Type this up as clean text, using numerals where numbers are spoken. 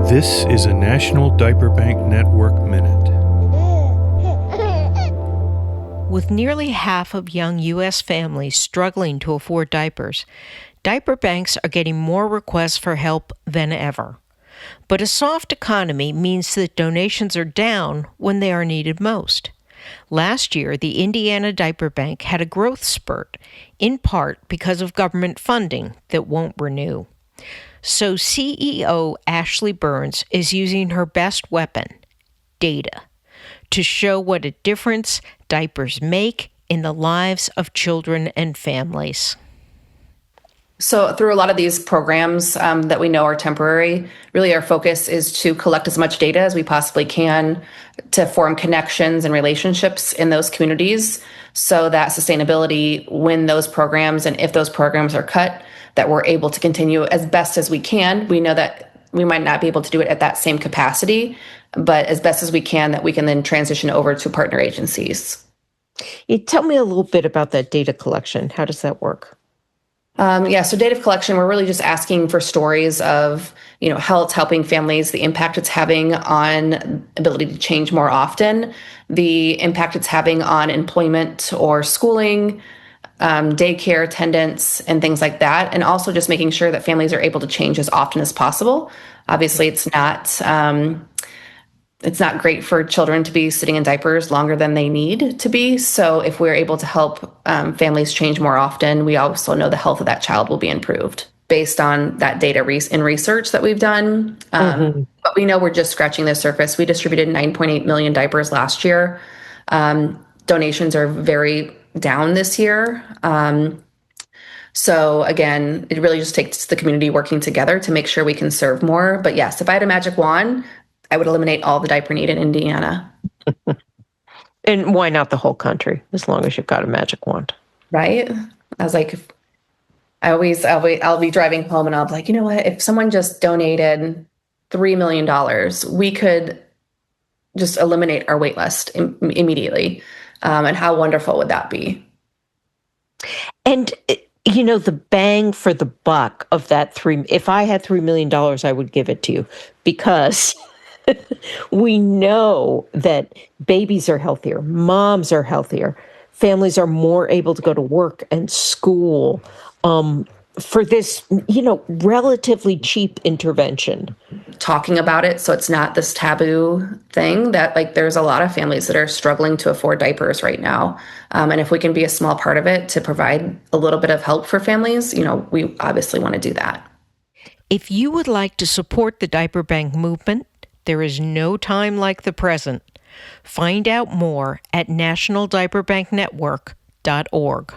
This is a National Diaper Bank Network Minute. With nearly half of young U.S. families struggling to afford diapers, diaper banks are getting more requests for help than ever. But a soft economy means that donations are down when they are needed most. Last year, the Indiana Diaper Bank had a growth spurt, in part because of government funding that won't renew. So CEO Ashley Burns is using her best weapon, data, to show what a difference diapers make in the lives of children and families. So through a lot of these programs that we know are temporary, really our focus is to collect as much data as we possibly can to form connections and relationships in those communities so that sustainability, when those programs and if those programs are cut, that we're able to continue as best as we can. We know that we might not be able to do it at that same capacity, but as best as we can, that we can then transition over to partner agencies. Tell me a little bit about that data collection. How does that work? So data collection, we're really just asking for stories of, how it's helping families, the impact it's having on ability to change more often, the impact it's having on employment or schooling, daycare attendance, and things like that. And also just making sure that families are able to change as often as possible. Obviously, it's not great for children to be sitting in diapers longer than they need to be. So if we're able to help families change more often, we also know the health of that child will be improved based on that data in research that we've done. But we know we're just scratching the surface. We distributed 9.8 million diapers last year. Donations are very down this year. So again, it really just takes the community working together to make sure we can serve more. But yes, if I had a magic wand, I would eliminate all the diaper need in Indiana. And why not the whole country, as long as you've got a magic wand? Right? I was like, I'll be driving home and I'll be like, you know what? If someone just donated $3 million, we could just eliminate our wait list immediately. And how wonderful would that be? And, the bang for the buck of that if I had $3 million, I would give it to you, because we know that babies are healthier, moms are healthier, families are more able to go to work and school for this, relatively cheap intervention. Talking about it so it's not this taboo thing that there's a lot of families that are struggling to afford diapers right now. And if we can be a small part of it to provide a little bit of help for families, we obviously want to do that. If you would like to support the Diaper Bank movement, there is no time like the present. Find out more at nationaldiaperbanknetwork.org.